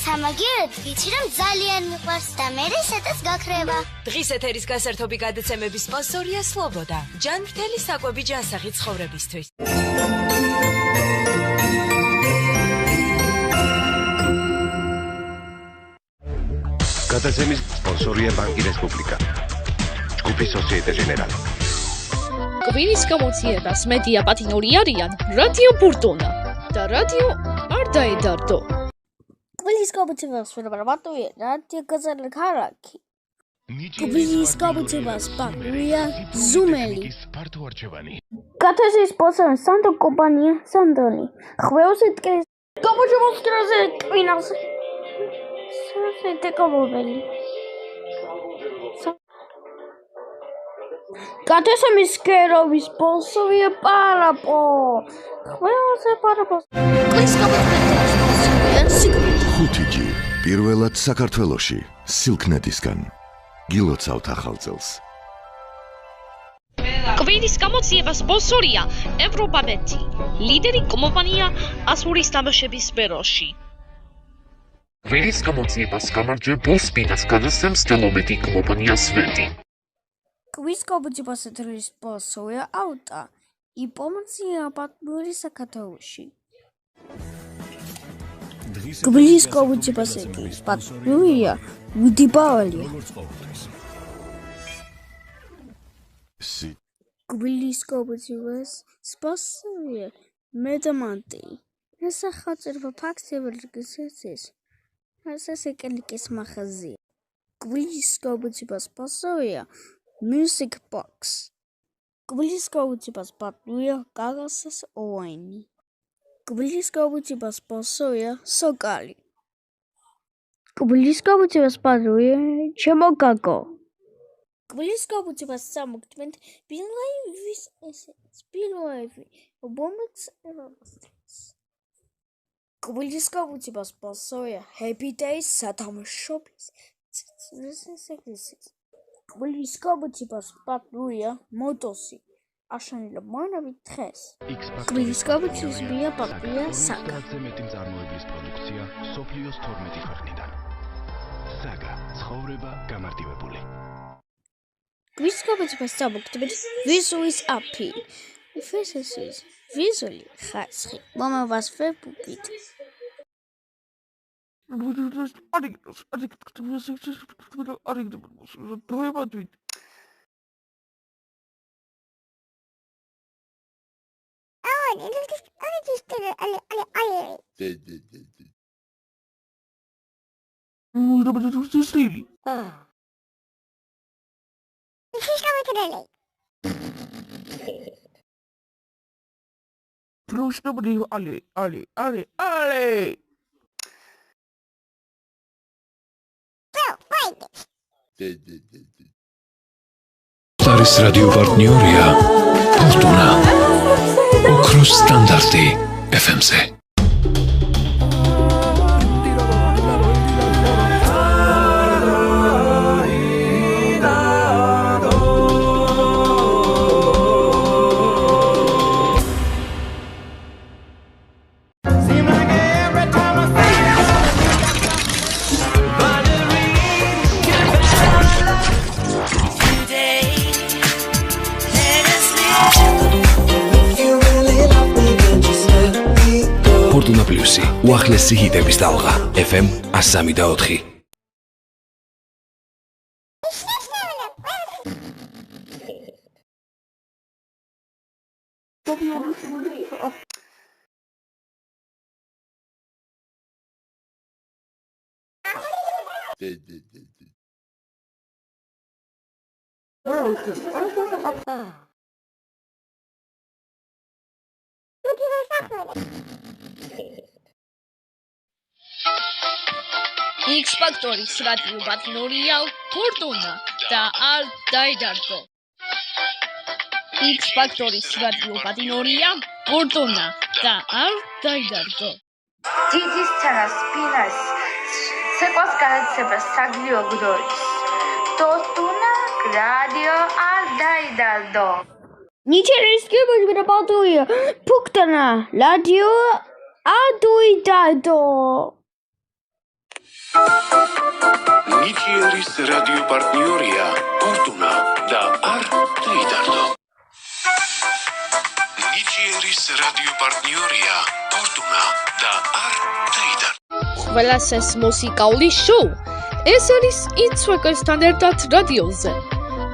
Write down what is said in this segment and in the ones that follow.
სამაგიეროდ ვიცი რომ ძალიან მიყვარს და მე ესეთს გაქრება. დღის ეთერის გასართობი გადაცემების სპონსორია სლობოდა. ჯანმრთელი საკვები ჯანსაღი ცხოვრებისთვის. გადაცემის სპონსორია ბანკი რესპუბლიკა. ჯგუფი სოციეტე ჟენერალი. კვირის გამოძიებას მედია პატინორი არიან რადიო ბურტონა და რადიო არ დაედარდო. კვირის გამოძიებას ვერაბატუია რადიო გაზარდა ქალაქი. კვირის გამოძიებას პატუია ზუმელი. კათესის სპონსორი სანდო კომპანია სანდონი. ხვეოსი ტკრის გამოძიებას კრაზე კვინას. დეკემბერი. კათესის კეროვის სპონსორია პარაპო. ხვეოსი პარაპო. კვირის გამოძიებას ხუთიჯი პირველად საქართველოში სილქნეტისგან გილოცავთ ახალ წელს. კვირის გამოძიებას სპონსორია ევროპაბეთი, ლიდერი კომპანია ასურის თამაშების სფეროში. კვირის გამოძიებას გამარჯვებულს მინას გადასცემს დელომეტი კომპანია სვეტი. კვირის გამოძიებას სპონსორია აუტა იპომცია პატმური საქართველოში. კვირის გამოძიებას პატმურია მუდიბავალია. კვირის გამოძიებას სპონსორია მედამანტი. სახელმწიფო ფაქტებრივი სასეკელიკის მაღაზია. კვირის გამოძიებას სპონსორია Music Box. კვირის გამოძიებას პატმურია გაგასას ოვაინი. კვირის გამოძიებას სპონსორია სოკალი. კვირის გამოძიებას პატმურია ჩემო გაგო. კვირის გამოძიებას სამოგდმენთ ბილაივის ესეც ბილაივი ობომეც ევასტრის. კვირის გამოძიებას სპონსორია Happy Days სათამაშობის წესრიგის. კვირის გამოძიებას პატმურია მოტოსი. აშენებდა მონებით დღეს. კვირის გამოძიებას მია პატმურია საგა. მეტი მწარმოებლის პროდუქცია სოფლიოს 12 ქვეყნიდან. საგა ცხოვრება გამარტივებული. კვირის გამოძიებას სამოგდმენთ ვიზუის აფი. ფესესის ვიზული ხასხი. მომავას ფებუქით. არის რადიო პარტნიორია ფორტუნა ოქროს სტანდარტი FM-ზე. ფორტუნა პლუსი უახლესი ჰიტების ტალღა FM 103.4. X Factoris რადიო პატინორია ფორტუნა და არ დაედარდო. X Factoris რადიო პატინორია ფორტუნა და არ დაედარდო. ძიძის ცანას ფინას ცეკვას განაცება საგლიო გდორის. ფორტუნა რადიო არ დაედარდო. ნიჩერის გამოძიება პატმურია ფორტუნა რადიო არ დაედარდო. ნიჭიერის რადიო პარტნიორია ფორტუნა და არ დაიდარდო. ნიჭიერის რადიო პარტნიორია ფორტუნა და არ დაიდარდო. ყველას ეს მუსიკალური შოუ ეს არის იცვეკესთან ერთად რადიოზე.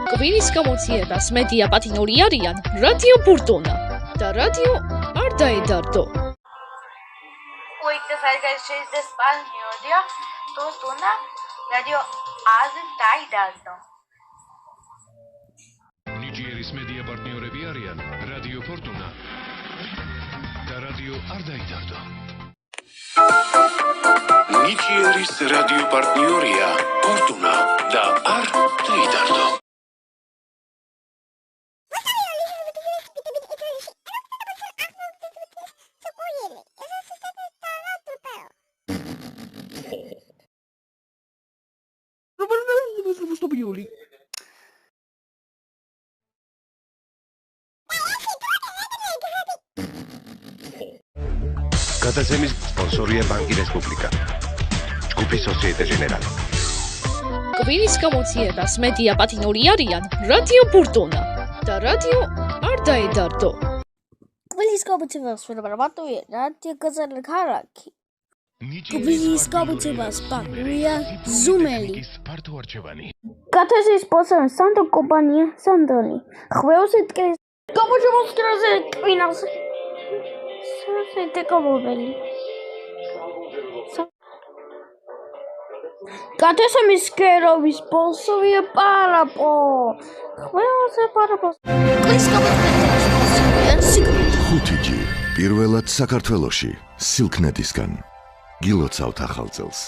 კვირის გამოძიებას მედია პარტნიორი არიან რადიო ფორტუნა და რადიო არ დაედარდო. Uite, să de Spania, Fortuna, Radio Az Daidaldo. ნიჭიერის მედია პარტნიორები არიან რადიო ფორტუნა და რადიო არ დაიდარდო. ნიჭიერის რადიო პარტნიორია ფორტუნა და არ დაიდარდო. გადაცემის სპონსორია ბანკი რესპუბლიკა. ჯგუფი სოციეტე ჟენერალი. კვირის გამოძიებას მედია პარტნიორი არიან რადიო ფორტუნა და რადიო არ დაედარდო. კვირის გამოძიებას ვერაბატუია რადიო გაზელი ქალაქი. კვირის გამოძიებას პარტნიორია ზუმელი. კათესის სპონსორი სანდო კომპანია სანდონი. ხვეოსი ტკერის გამოძიებას კვინას. Декабери. Катесамის კეროვის სპონსორია პარაპო. ყველაზე პარაპო. კვირის გამოძიებას სპონსორია სიგნალი. 5G პირველად საქართველოში სილკნეტისგან. გილოცავთ ახალ წელს.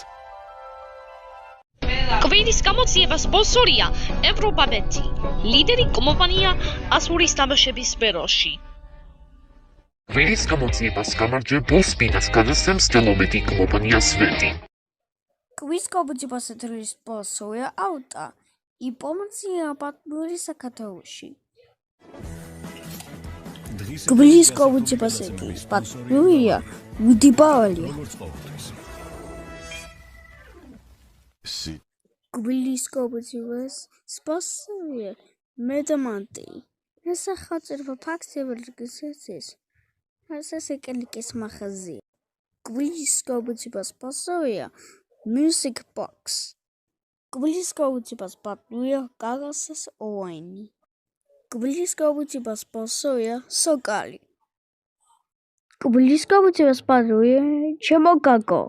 კვირის გამოძიებას სპონსორია ევროპაბეტი, ლიდერი კომპანია ასურის თამაშების სფეროში. კვირის გამოძიებას გამარჯვებულს ფინანს გადასცემს ტელომედი კომპანია სვეტი. კვირის გამოძიებას ეთერის სპონსორია აუტა. იპომცია პარტნიორი საქართველოში. კვირის გამოძიებას ეთერის პარტნიორია მუდიბალია. კვირის გამოძიებას სპონსორია მედამანტი. სახელმწიფო ფაქტები სასეკელიკის მაღაზია. კვირის გამოძიებას სპონსორია Music Box. კვირის გამოძიებას პარტნიორია გაგასას ოვაინი. კვირის გამოძიებას სპონსორია სოკალი. კვირის გამოძიებას პარტნიორია ჩემოგაგო.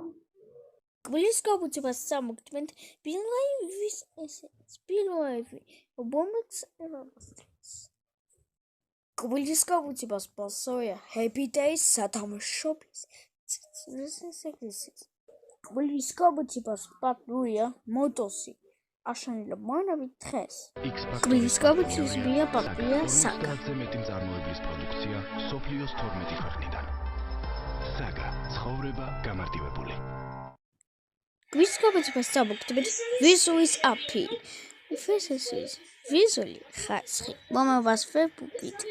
კვირის გამოძიებას სამოგთმენთ ბილაივის ესეც ბილაივი ობომეც ერასტრეს. კვირის გამოძიებას სპონსორია Happy Days სათამაშობის წესრიგის. კვირის გამოძიებას პარტნიორია მოტოსი. აშენებდა მონავით დღეს. კვირის გამოძიებას პარტნიორია საგა. მეტი მწარმოებლის პროდუქცია სოფლიოს 12 ქვეყნიდან. საგა ცხოვრება გამარტივებული. კვირის გამოძიებას სამოგთმენთ ვიზუის აპი. ფესესის ვიზული ხასხი მომავას ვებუბით.